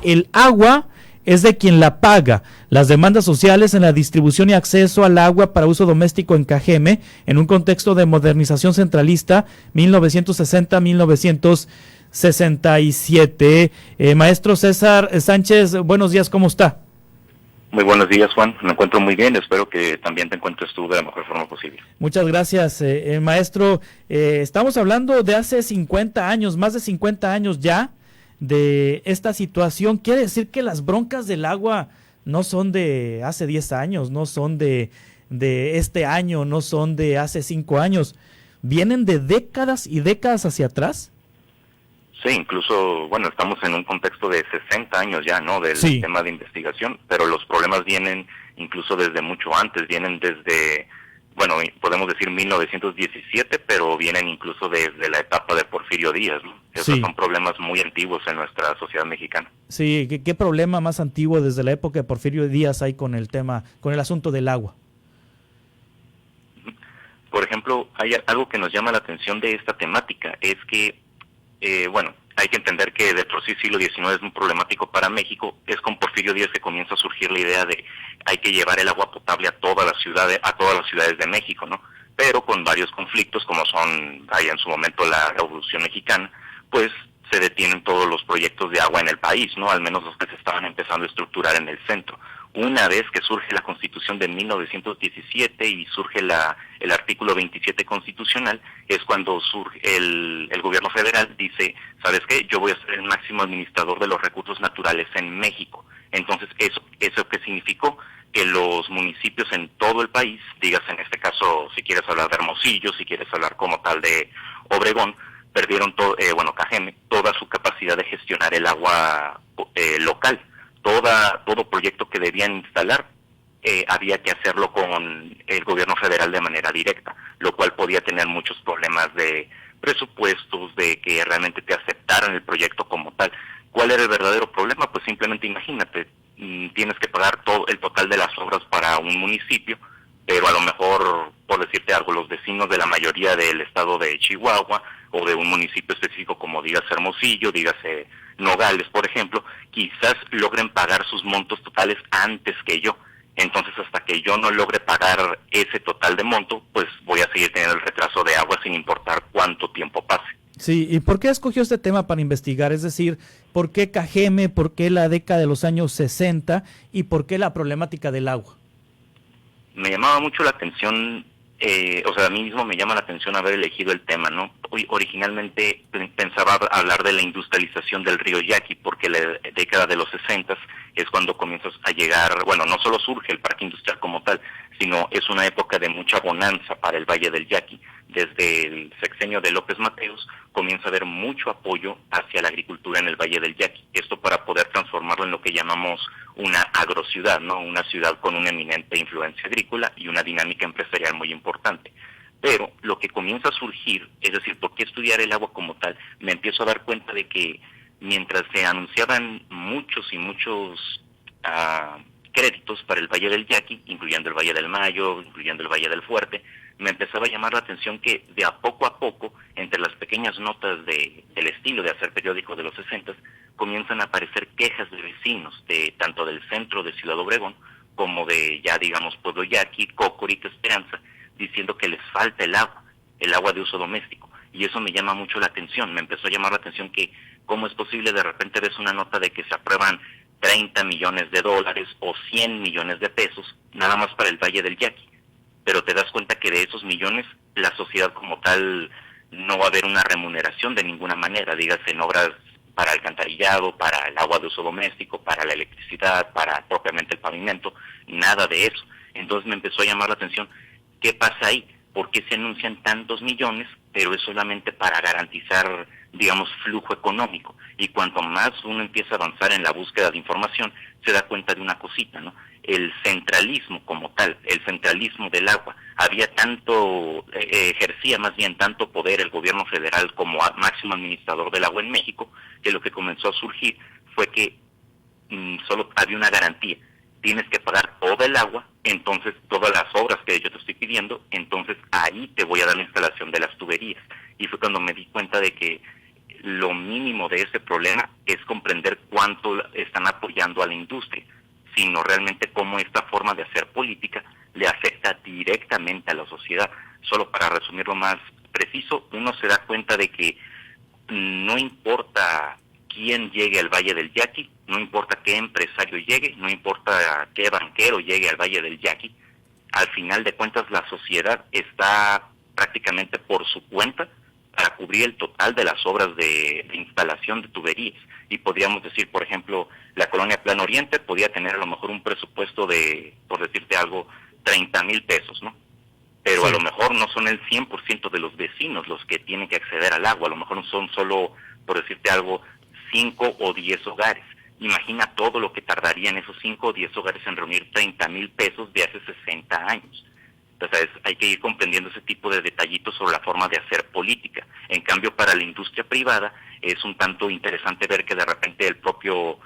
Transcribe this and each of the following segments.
el agua es de quien la paga. Las demandas sociales en la distribución y acceso al agua para uso doméstico en Cajeme, en un contexto de modernización centralista 1960-1967. Maestro César Sánchez, buenos días, ¿cómo está? Muy buenos días, Juan. Me encuentro muy bien. Espero que también te encuentres tú de la mejor forma posible. Muchas gracias, maestro. Estamos hablando de hace 50 años, más de 50 años ya, de esta situación. Quiere decir que las broncas del agua no son de hace 10 años, no son de este año, no son de hace 5 años. ¿Vienen de décadas y décadas hacia atrás? Sí, incluso, bueno, estamos en un contexto de 60 años ya, ¿no?, del tema de investigación, pero los problemas vienen incluso desde mucho antes, vienen desde, bueno, podemos decir 1917, pero vienen incluso desde la etapa de Porfirio Díaz, ¿no? Esos son problemas muy antiguos en nuestra sociedad mexicana. Sí, ¿qué problema más antiguo desde la época de Porfirio Díaz hay con el tema, con el asunto del agua? Por ejemplo, hay algo que nos llama la atención de esta temática, es que bueno, hay que entender que de por sí siglo XIX es muy problemático para México. Es con Porfirio Díaz que comienza a surgir la idea de hay que llevar el agua potable a todas las ciudades de México, ¿no? Pero con varios conflictos, como son en su momento la Revolución Mexicana, pues se detienen todos los proyectos de agua en el país, ¿no? Al menos los que se estaban empezando a estructurar en el centro. Una vez que surge la Constitución de 1917 y surge el artículo 27 constitucional, es cuando surge el gobierno federal dice, ¿sabes qué? Yo voy a ser el máximo administrador de los recursos naturales en México. Entonces, ¿eso qué significó? Que los municipios en todo el país, digas en este caso, si quieres hablar de Hermosillo, si quieres hablar como tal de Obregón, perdieron Cajeme, toda su capacidad de gestionar el agua local. Todo proyecto que debían instalar había que hacerlo con el gobierno federal de manera directa, lo cual podía tener muchos problemas de presupuestos, de que realmente te aceptaran el proyecto como tal. ¿Cuál era el verdadero problema? Pues simplemente imagínate, tienes que pagar todo el total de las obras para un municipio, pero a lo mejor, por decirte algo, los vecinos de la mayoría del estado de Chihuahua o de un municipio específico como dígase Hermosillo, dígase Nogales, por ejemplo, quizás logren pagar sus montos totales antes que yo. Entonces, hasta que yo no logre pagar ese total de monto, pues voy a seguir teniendo el retraso de agua sin importar cuánto tiempo pase. Sí, ¿y por qué escogió este tema para investigar? Es decir, ¿por qué Cajeme, por qué la década de los años 60 y por qué la problemática del agua? Me llamaba mucho la atención, a mí mismo me llama la atención haber elegido el tema, ¿no? Originalmente pensaba hablar de la industrialización del río Yaqui, porque la década de los 60 es cuando comienzas a llegar, bueno, no solo surge el parque industrial como tal, sino es una época de mucha bonanza para el Valle del Yaqui. Desde el sexenio de López Mateos comienza a haber mucho apoyo hacia la agricultura en el Valle del Yaqui. Esto para poder transformarlo en lo que llamamos una agrociudad, ¿no? Una ciudad con una eminente influencia agrícola y una dinámica empresarial muy importante. Pero lo que comienza a surgir, es decir, ¿por qué estudiar el agua como tal? Me empiezo a dar cuenta de que mientras se anunciaban muchos créditos para el Valle del Yaqui, incluyendo el Valle del Mayo, incluyendo el Valle del Fuerte, me empezaba a llamar la atención que de a poco, entre las pequeñas notas del estilo de hacer periódico de los 60, comienzan a aparecer quejas de vecinos, tanto del centro de Ciudad Obregón, como de ya digamos Pueblo Yaqui, Cocorico, Esperanza, diciendo que les falta el agua de uso doméstico. Y eso me llama mucho la atención, me empezó a llamar la atención que cómo es posible de repente ves una nota de que se aprueban 30 millones de dólares o 100 millones de pesos, nada más para el Valle del Yaqui. Pero te das cuenta que de esos millones, la sociedad como tal no va a haber una remuneración de ninguna manera, dígase en obras para alcantarillado, para el agua de uso doméstico, para la electricidad, para propiamente el pavimento, nada de eso. Entonces me empezó a llamar la atención, ¿qué pasa ahí? ¿Por qué se anuncian tantos millones, pero es solamente para garantizar, digamos, flujo económico? Y cuanto más uno empieza a avanzar en la búsqueda de información, se da cuenta de una cosita, ¿no? El centralismo como tal, el centralismo del agua, ejercía más bien tanto poder el gobierno federal como máximo administrador del agua en México, que lo que comenzó a surgir fue que solo había una garantía. Tienes que pagar toda el agua, entonces todas las obras que yo te estoy pidiendo, entonces ahí te voy a dar la instalación de las tuberías. Y fue cuando me di cuenta de que lo mínimo de ese problema es comprender cuánto están industria, sino realmente cómo esta forma de hacer política le afecta directamente a la sociedad. Solo para resumirlo más preciso, uno se da cuenta de que no importa quién llegue al Valle del Yaqui, no importa qué empresario llegue, no importa qué banquero llegue al Valle del Yaqui, al final de cuentas la sociedad está prácticamente por su cuenta para cubrir el total de las obras de instalación de tuberías. Y podríamos decir, por ejemplo, la colonia Plan Oriente podía tener a lo mejor un presupuesto de, por decirte algo, 30,000 pesos, ¿no? Pero Sí. a lo mejor no son el 100% de los vecinos los que tienen que acceder al agua, a lo mejor son solo, por decirte algo, 5 o 10 hogares. Imagina todo lo que tardaría en esos 5 o 10 hogares en reunir 30,000 pesos de hace 60 años. Entonces hay que ir comprendiendo ese tipo de detallitos sobre la forma de hacer política. En cambio, para la industria privada es un tanto interesante ver que de repente el propio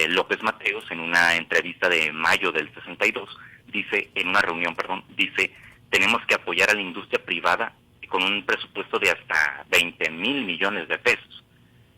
López Mateos, en una entrevista de mayo del 62, dice, en una reunión, dice, tenemos que apoyar a la industria privada con un presupuesto de hasta 20,000 millones de pesos.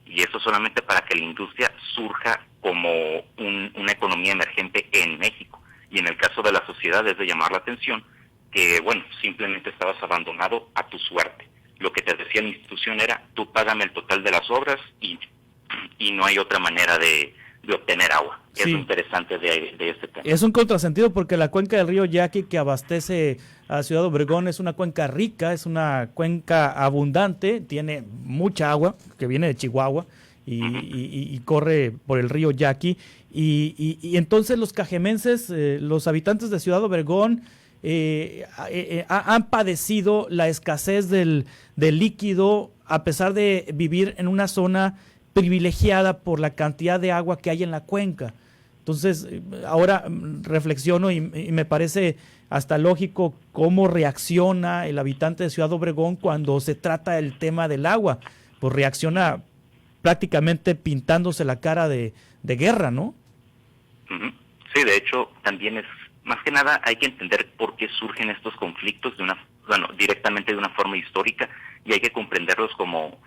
Y eso solamente para que la industria surja como una economía emergente en México. Y en el caso de la sociedad es de llamar la atención que, bueno, simplemente estabas abandonado a tu suerte. Lo que te decía la institución era, tú págame el total de las obras y no hay otra manera de obtener agua. Sí. Es lo interesante de este tema. Es un contrasentido porque la cuenca del río Yaqui que abastece a Ciudad Obregón es una cuenca rica, es una cuenca abundante, tiene mucha agua que viene de Chihuahua y corre por el río Yaqui. Y entonces los cajemenses, los habitantes de Ciudad Obregón, han padecido la escasez del líquido a pesar de vivir en una zona privilegiada por la cantidad de agua que hay en la cuenca. Entonces, ahora reflexiono y me parece hasta lógico cómo reacciona el habitante de Ciudad Obregón cuando se trata el tema del agua. Pues reacciona prácticamente pintándose la cara de guerra, ¿no? Sí, de hecho, también es, más que nada, hay que entender por qué surgen estos conflictos directamente de una forma histórica, y hay que comprenderlos como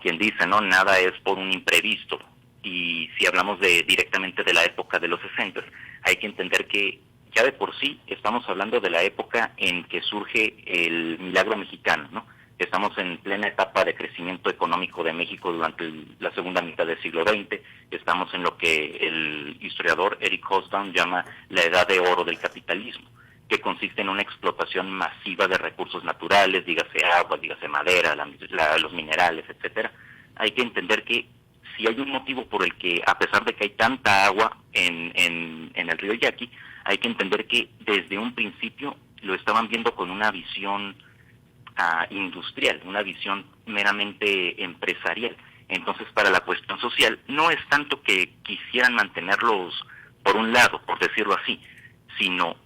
quien dice, ¿no? Nada es por un imprevisto. Y si hablamos directamente de la época de los 60, hay que entender que ya de por sí estamos hablando de la época en que surge el milagro mexicano, ¿no? Estamos en plena etapa de crecimiento económico de México durante la segunda mitad del siglo XX. Estamos en lo que el historiador Eric Hobsbawm llama la edad de oro del capitalismo, que consiste en una explotación masiva de recursos naturales, dígase agua, dígase madera, los minerales, etcétera. Hay que entender que si hay un motivo por el que, a pesar de que hay tanta agua en el río Yaqui, hay que entender que desde un principio lo estaban viendo con una visión industrial, una visión meramente empresarial. Entonces, para la cuestión social, no es tanto que quisieran mantenerlos por un lado, por decirlo así, sino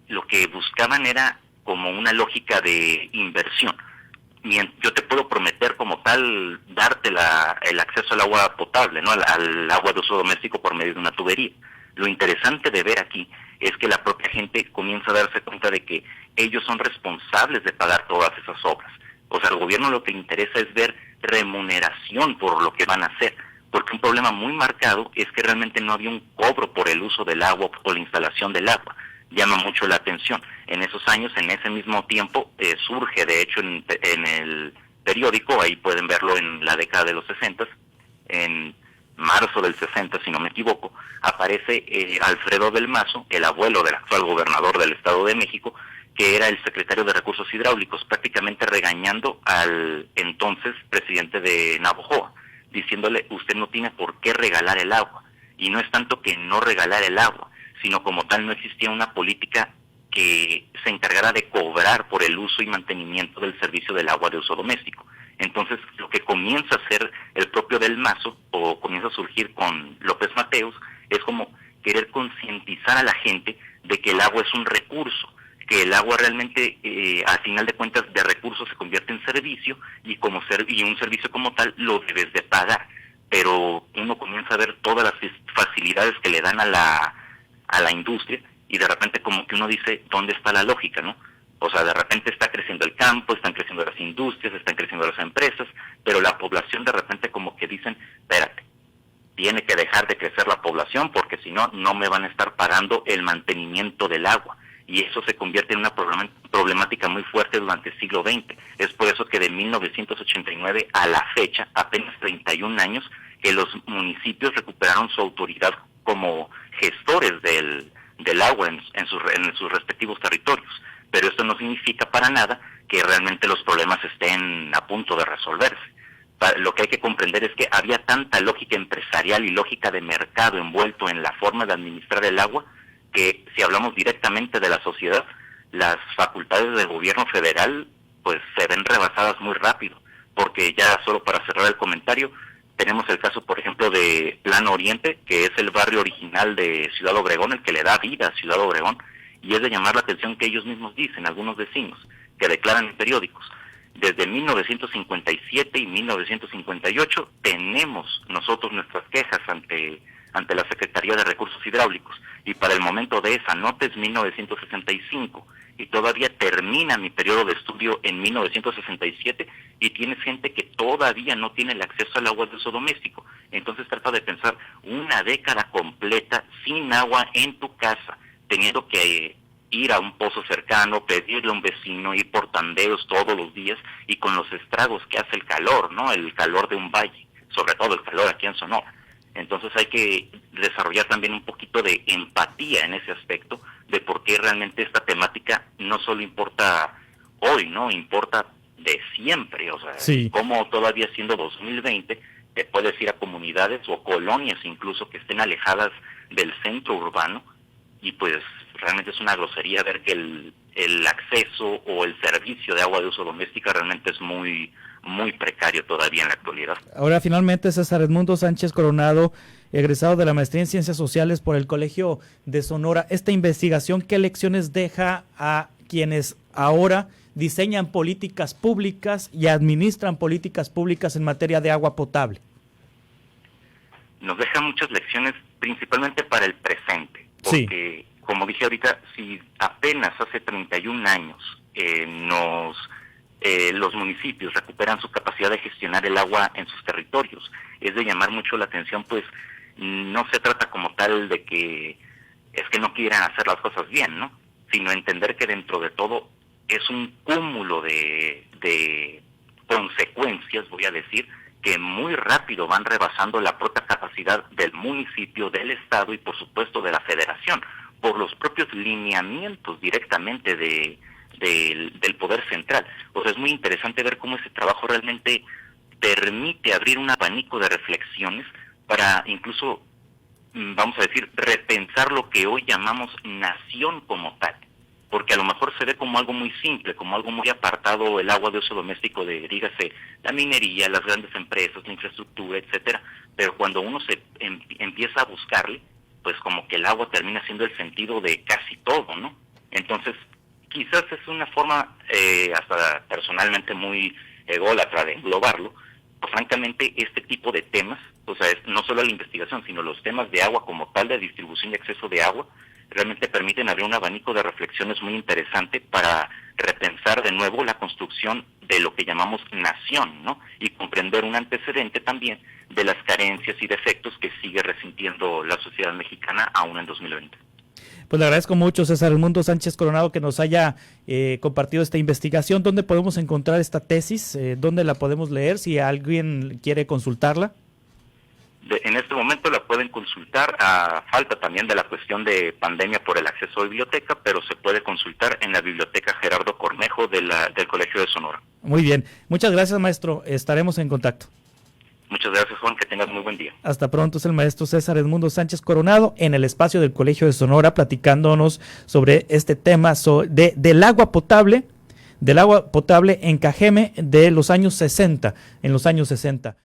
lo que buscaban era como una lógica de inversión. Yo te puedo prometer como tal darte el acceso al agua potable, ¿no? Al agua de uso doméstico por medio de una tubería. Lo interesante de ver aquí es que la propia gente comienza a darse cuenta de que ellos son responsables de pagar todas esas obras. O sea, al gobierno lo que le interesa es ver remuneración por lo que van a hacer, porque un problema muy marcado es que realmente no había un cobro por el uso del agua o la instalación del agua. Llama mucho la atención. En esos años, en ese mismo tiempo, surge, de hecho, en el periódico, ahí pueden verlo en la década de los 60, en marzo del 60, si no me equivoco, aparece Alfredo del Mazo, el abuelo del actual gobernador del Estado de México, que era el secretario de Recursos Hidráulicos, prácticamente regañando al entonces presidente de Navojoa, diciéndole, usted no tiene por qué regalar el agua. Y no es tanto que no regalar el agua, sino como tal no existía una política que se encargara de cobrar por el uso y mantenimiento del servicio del agua de uso doméstico. Entonces, lo que comienza a hacer el propio Del Mazo, o comienza a surgir con López Mateos, es como querer concientizar a la gente de que el agua es un recurso, que el agua realmente, al final de cuentas, de recurso se convierte en servicio, y un servicio como tal lo debes de pagar. Pero uno comienza a ver todas las facilidades que le dan a la industria, y de repente como que uno dice, ¿dónde está la lógica, no? O sea, de repente está creciendo el campo, están creciendo las industrias, están creciendo las empresas, pero la población de repente como que dicen, espérate, tiene que dejar de crecer la población porque si no, no me van a estar pagando el mantenimiento del agua. Y eso se convierte en una problemática muy fuerte durante el siglo XX. Es por eso que de 1989 a la fecha, apenas 31 años, que los municipios recuperaron su autoridad como gestores del agua en sus respectivos territorios. Pero esto no significa para nada que realmente los problemas estén a punto de resolverse. Lo que hay que comprender es que había tanta lógica empresarial y lógica de mercado envuelto en la forma de administrar el agua, que si hablamos directamente de la sociedad, las facultades del gobierno federal pues se ven rebasadas muy rápido, porque ya solo para cerrar el comentario, tenemos el caso, por ejemplo, de Plan Oriente, que es el barrio original de Ciudad Obregón, el que le da vida a Ciudad Obregón, y es de llamar la atención que ellos mismos dicen, algunos vecinos, que declaran en periódicos. Desde 1957 y 1958 tenemos nosotros nuestras quejas ante la Secretaría de Recursos Hidráulicos, y para el momento de esa nota es 1965, y todavía termina mi periodo de estudio en 1967, y tienes gente que todavía no tiene el acceso al agua de uso doméstico. Entonces trata de pensar una década completa sin agua en tu casa, teniendo que ir a un pozo cercano, pedirle a un vecino, ir por tandeos todos los días, y con los estragos que hace el calor, ¿no? El calor de un valle, sobre todo el calor aquí en Sonora. Entonces hay que desarrollar también un poquito de empatía en ese aspecto, de por qué realmente esta temática no solo importa hoy, ¿no? Importa de siempre, o sea, sí. Como todavía siendo 2020, te puedes ir a comunidades o colonias incluso que estén alejadas del centro urbano, y pues realmente es una grosería ver que el acceso o el servicio de agua de uso doméstica realmente es muy precario todavía en la actualidad. Ahora finalmente César Edmundo Sánchez Coronado, egresado de la maestría en Ciencias Sociales por el Colegio de Sonora, esta investigación, ¿qué lecciones deja a quienes ahora diseñan políticas públicas y administran políticas públicas en materia de agua potable? Nos deja muchas lecciones, principalmente para el presente, porque como dije ahorita, si apenas hace 31 años los municipios recuperan su capacidad de gestionar el agua en sus territorios, es de llamar mucho la atención, pues no se trata como tal de que es que no quieran hacer las cosas bien, ¿no? Sino entender que dentro de todo es un cúmulo de consecuencias, voy a decir, que muy rápido van rebasando la propia capacidad del municipio, del estado y por supuesto de la federación, por los propios lineamientos directamente del poder central. O sea, es muy interesante ver cómo ese trabajo realmente permite abrir un abanico de reflexiones para incluso, vamos a decir, repensar lo que hoy llamamos nación como tal. Porque a lo mejor se ve como algo muy simple, como algo muy apartado el agua de uso doméstico de, dígase, la minería, las grandes empresas, la infraestructura, etcétera. Pero cuando uno se empieza a buscarle, pues como que el agua termina siendo el sentido de casi todo, ¿no? Entonces, quizás es una forma, hasta personalmente muy ególatra de englobarlo, pues francamente este tipo de temas, o sea, no solo la investigación, sino los temas de agua como tal, de distribución y acceso de agua, realmente permiten abrir un abanico de reflexiones muy interesante para repensar de nuevo la construcción de lo que llamamos nación, ¿no? Y comprender un antecedente también de las carencias y defectos que sigue resintiendo la sociedad mexicana aún en 2020. Pues le agradezco mucho, César Edmundo Sánchez Coronado, que nos haya compartido esta investigación. ¿Dónde podemos encontrar esta tesis? ¿Dónde la podemos leer si alguien quiere consultarla? En este momento la pueden consultar, a falta también de la cuestión de pandemia por el acceso a biblioteca, pero se puede consultar en la biblioteca Gerardo Cornejo del Colegio de Sonora. Muy bien, muchas gracias, maestro, estaremos en contacto. Muchas gracias, Juan, que tengas muy buen día. Hasta pronto. Es el maestro César Edmundo Sánchez Coronado en el espacio del Colegio de Sonora, platicándonos sobre este tema del agua potable en Cajeme de los años 60, en los años 60.